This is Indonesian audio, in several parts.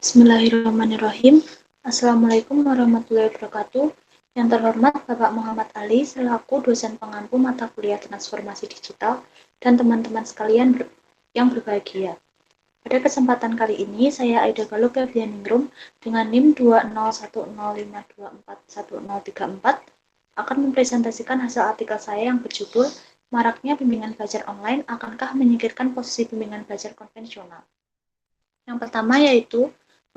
Bismillahirrahmanirrahim. Assalamualaikum warahmatullahi wabarakatuh. Yang terhormat Bapak Muhammad Ali selaku dosen pengampu mata kuliah transformasi digital dan teman-teman sekalian yang berbahagia. Pada kesempatan kali ini, saya Aida Galuh Febrianingrum dengan NIM 20105241034 akan mempresentasikan hasil artikel saya yang berjudul Maraknya Bimbingan Belajar Online Akankah Menyingkirkan Posisi Bimbingan Belajar Konvensional. Yang pertama yaitu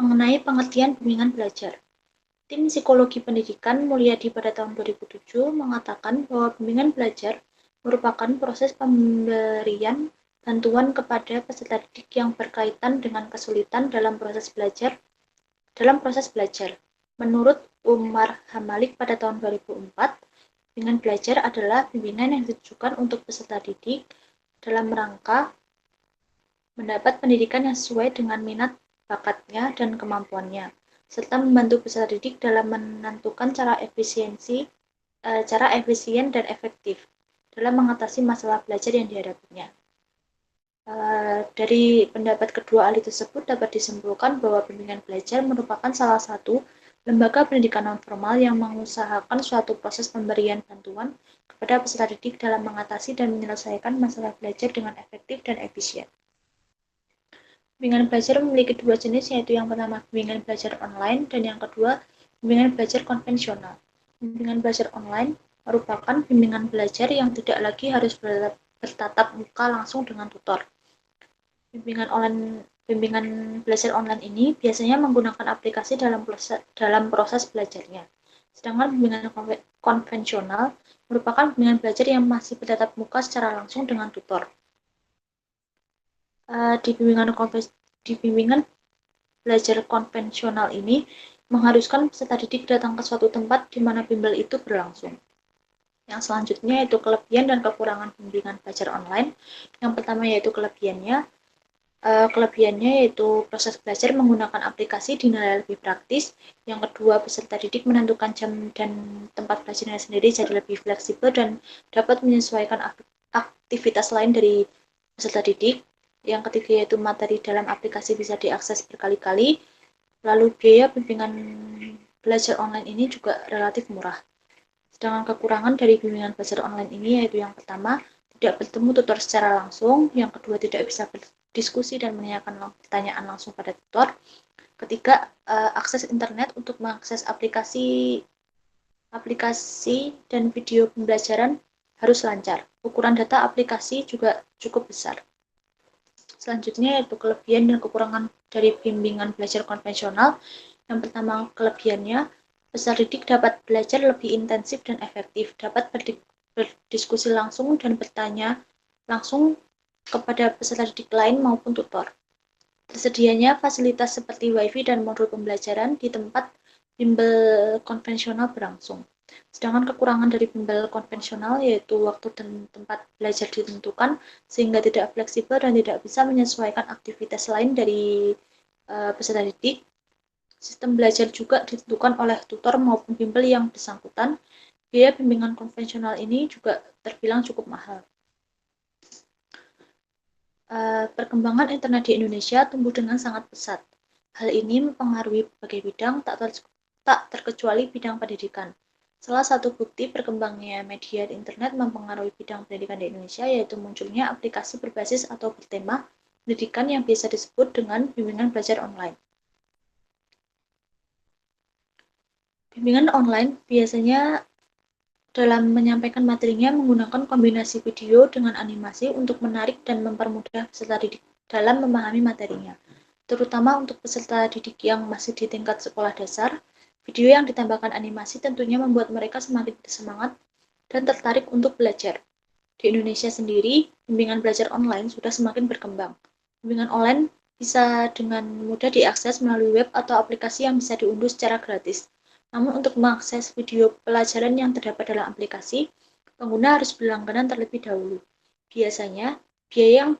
mengenai pengertian bimbingan belajar. Tim Psikologi Pendidikan Mulyadi pada tahun 2007 mengatakan bahwa bimbingan belajar merupakan proses pemberian bantuan kepada peserta didik yang berkaitan dengan kesulitan dalam proses belajar. Menurut Umar Hamalik pada tahun 2004, bimbingan belajar adalah bimbingan yang ditujukan untuk peserta didik dalam rangka mendapat pendidikan yang sesuai dengan minat, bakatnya, dan kemampuannya, serta membantu peserta didik dalam menentukan cara efisien dan efektif dalam mengatasi masalah belajar yang dihadapinya. Dari pendapat kedua ahli tersebut dapat disimpulkan bahwa bimbingan belajar merupakan salah satu lembaga pendidikan non-formal yang mengusahakan suatu proses pemberian bantuan kepada peserta didik dalam mengatasi dan menyelesaikan masalah belajar dengan efektif dan efisien. Bimbingan belajar memiliki dua jenis, yaitu yang pertama bimbingan belajar online dan yang kedua bimbingan belajar konvensional. Bimbingan belajar online merupakan bimbingan belajar yang tidak lagi harus bertatap muka langsung dengan tutor. Bimbingan belajar online ini biasanya menggunakan aplikasi dalam proses belajarnya. Sedangkan bimbingan konvensional merupakan bimbingan belajar yang masih bertatap muka secara langsung dengan tutor. Di bimbingan belajar konvensional ini mengharuskan peserta didik datang ke suatu tempat di mana bimbel itu berlangsung. Yang selanjutnya yaitu kelebihan dan kekurangan bimbingan belajar online. Yang pertama yaitu kelebihannya yaitu proses belajar menggunakan aplikasi dinilai lebih praktis. Yang kedua, peserta didik menentukan jam dan tempat belajarnya sendiri jadi lebih fleksibel dan dapat menyesuaikan aktivitas lain dari peserta didik. Yang ketiga yaitu materi dalam aplikasi bisa diakses berkali-kali. Lalu biaya bimbingan belajar online ini juga relatif murah. Sedangkan kekurangan dari bimbingan belajar online ini yaitu yang pertama, tidak bertemu tutor secara langsung. Yang kedua, tidak bisa berdiskusi dan menanyakan pertanyaan langsung pada tutor. Ketiga, akses internet untuk mengakses aplikasi dan video pembelajaran harus lancar. Ukuran data aplikasi juga cukup besar. Selanjutnya yaitu kelebihan dan kekurangan dari bimbingan belajar konvensional. Yang pertama, kelebihannya, peserta didik dapat belajar lebih intensif dan efektif, dapat berdiskusi langsung dan bertanya langsung kepada peserta didik lain maupun tutor. Tersedianya fasilitas seperti wifi dan modul pembelajaran di tempat bimbel konvensional berlangsung. Sedangkan kekurangan dari bimbel konvensional yaitu waktu dan tempat belajar ditentukan sehingga tidak fleksibel dan tidak bisa menyesuaikan aktivitas lain dari peserta didik. Sistem belajar juga ditentukan oleh tutor maupun bimbel yang bersangkutan. Biaya bimbingan konvensional ini juga terbilang cukup mahal. Perkembangan internet di Indonesia tumbuh dengan sangat pesat. Hal ini mempengaruhi berbagai bidang, tak terkecuali bidang pendidikan. Salah satu bukti berkembangnya media internet mempengaruhi bidang pendidikan di Indonesia yaitu munculnya aplikasi berbasis atau bertema pendidikan yang biasa disebut dengan bimbingan belajar online. Bimbingan online biasanya dalam menyampaikan materinya menggunakan kombinasi video dengan animasi untuk menarik dan mempermudah peserta didik dalam memahami materinya. Terutama untuk peserta didik yang masih di tingkat sekolah dasar, video yang ditambahkan animasi tentunya membuat mereka semakin bersemangat dan tertarik untuk belajar. Di Indonesia sendiri, bimbingan belajar online sudah semakin berkembang. Bimbingan online bisa dengan mudah diakses melalui web atau aplikasi yang bisa diunduh secara gratis. Namun untuk mengakses video pelajaran yang terdapat dalam aplikasi, pengguna harus berlangganan terlebih dahulu. Biasanya, biaya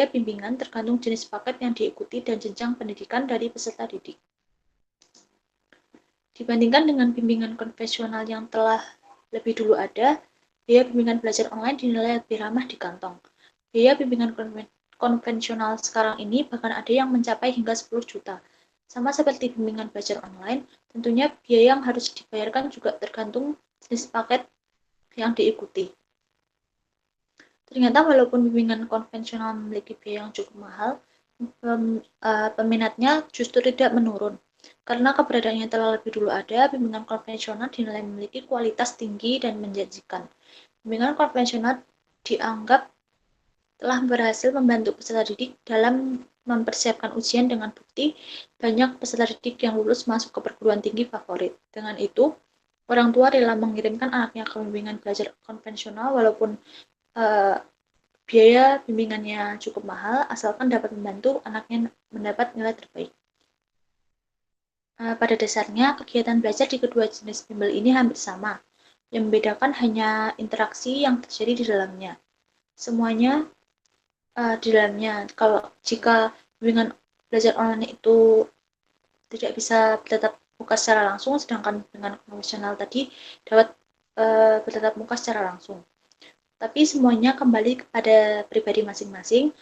bimbingan tergantung jenis paket yang diikuti dan jenjang pendidikan dari peserta didik. Dibandingkan dengan bimbingan konvensional yang telah lebih dulu ada, biaya bimbingan belajar online dinilai lebih ramah di kantong. Biaya bimbingan konvensional sekarang ini bahkan ada yang mencapai hingga 10 juta. Sama seperti bimbingan belajar online, tentunya biaya yang harus dibayarkan juga tergantung jenis paket yang diikuti. Ternyata walaupun bimbingan konvensional memiliki biaya yang cukup mahal, peminatnya justru tidak menurun. Karena keberadaannya telah lebih dulu ada, bimbingan konvensional dinilai memiliki kualitas tinggi dan menjanjikan. Bimbingan konvensional dianggap telah berhasil membantu peserta didik dalam mempersiapkan ujian dengan bukti banyak peserta didik yang lulus masuk ke perguruan tinggi favorit. Dengan itu, orang tua rela mengirimkan anaknya ke bimbingan belajar konvensional walaupun uh, biaya bimbingannya cukup mahal, asalkan dapat membantu anaknya mendapat nilai terbaik. Pada dasarnya, kegiatan belajar di kedua jenis bimbel ini hampir sama. Yang membedakan hanya interaksi yang terjadi di dalamnya. Semuanya di dalamnya. Kalau jika bimbingan belajar online itu tidak bisa bertatap muka secara langsung, sedangkan dengan konvensional tadi dapat bertatap muka secara langsung. Tapi semuanya kembali kepada pribadi masing-masing.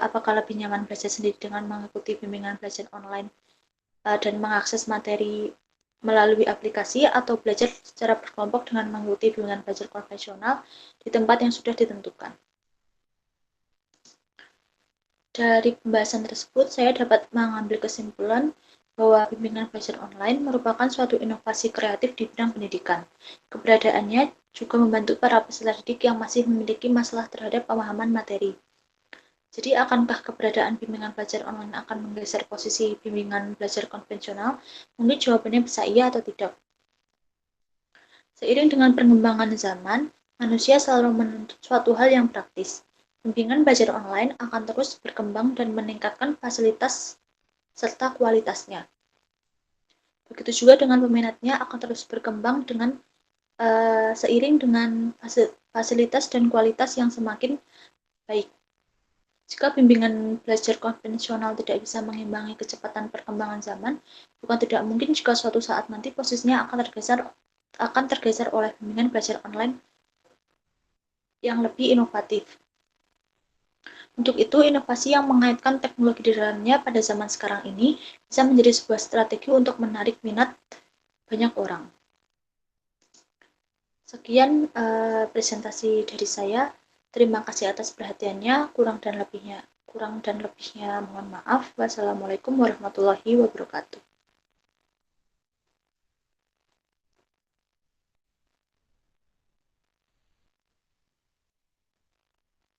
Apakah lebih nyaman belajar sendiri dengan mengikuti bimbingan belajar online dan mengakses materi melalui aplikasi atau belajar secara berkelompok dengan mengikuti bimbingan belajar konvensional di tempat yang sudah ditentukan. Dari pembahasan tersebut, saya dapat mengambil kesimpulan bahwa bimbingan belajar online merupakan suatu inovasi kreatif di bidang pendidikan. Keberadaannya juga membantu para peserta didik yang masih memiliki masalah terhadap pemahaman materi. Jadi, akankah keberadaan bimbingan belajar online akan menggeser posisi bimbingan belajar konvensional? Mungkin jawabannya bisa iya atau tidak. Seiring dengan perkembangan zaman, manusia selalu menuntut suatu hal yang praktis. Bimbingan belajar online akan terus berkembang dan meningkatkan fasilitas serta kualitasnya. Begitu juga dengan peminatnya akan terus berkembang dengan seiring dengan fasilitas dan kualitas yang semakin baik. Jika bimbingan belajar konvensional tidak bisa mengimbangi kecepatan perkembangan zaman, bukan tidak mungkin jika suatu saat nanti posisinya akan tergeser oleh bimbingan belajar online yang lebih inovatif. Untuk itu, inovasi yang mengaitkan teknologi di dalamnya pada zaman sekarang ini bisa menjadi sebuah strategi untuk menarik minat banyak orang. Sekian presentasi dari saya. Terima kasih atas perhatiannya. Kurang dan lebihnya mohon maaf. Wassalamualaikum warahmatullahi wabarakatuh.